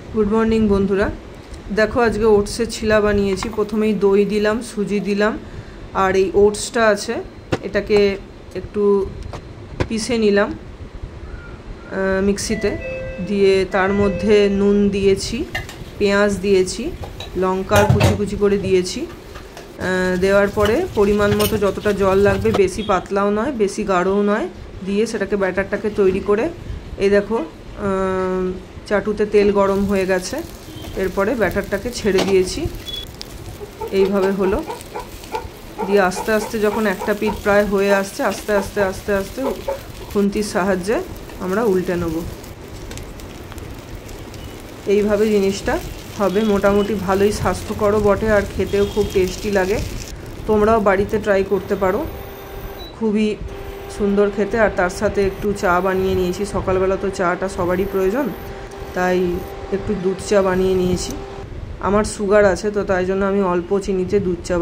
good morning बंधुरा देखो आज के ओट्सर छिला बानिয়েছি प्रथमेই दई दिलाम सुजी दिलाम और ये ओट्सटा आछे एटाके एकटू पीसे निलाम मिक्सिते दिए तार मध्य नून दिएছি पेঁয়াজ दिएছি लंका कुचि कुचि करे दिएছি देওয়ার পরে পরিমাণ মতো যতটা জল লাগবে বেশি পাতলাও নয় বেশি গাঢ়ও নয় দিয়ে সেটাকে ব্যাটারটাকে তৈরি করে এই দেখো চাটুতে তেল গরম হয়ে গেছে এরপরে ব্যাটারটাকে ছেড়ে দিয়েছি এইভাবে হলো দিয়ে আস্তে আস্তে যখন একটা পিঠ প্রায় হয়ে আসছে আস্তে আস্তে আস্তে আস্তে খুন্তির সাহায্যে আমরা উল্টে নেব এইভাবে জিনিসটা হবে মোটামুটি ভালোই স্বাস্থ্যকরও বটে আর খেতেও খুব টেস্টি লাগে তোমরাও বাড়িতে ট্রাই করতে পারো খুবই সুন্দর খেতে আর তার সাথে একটু চা বানিয়ে নিয়েছি সকালবেলা তো চাটা সবারই প্রয়োজন তাই একটু দুধ চা বানিয়ে নিয়েছি আমার সুগার আছে তো তাই জন্য আমি অল্প চিনিতে দুধ চা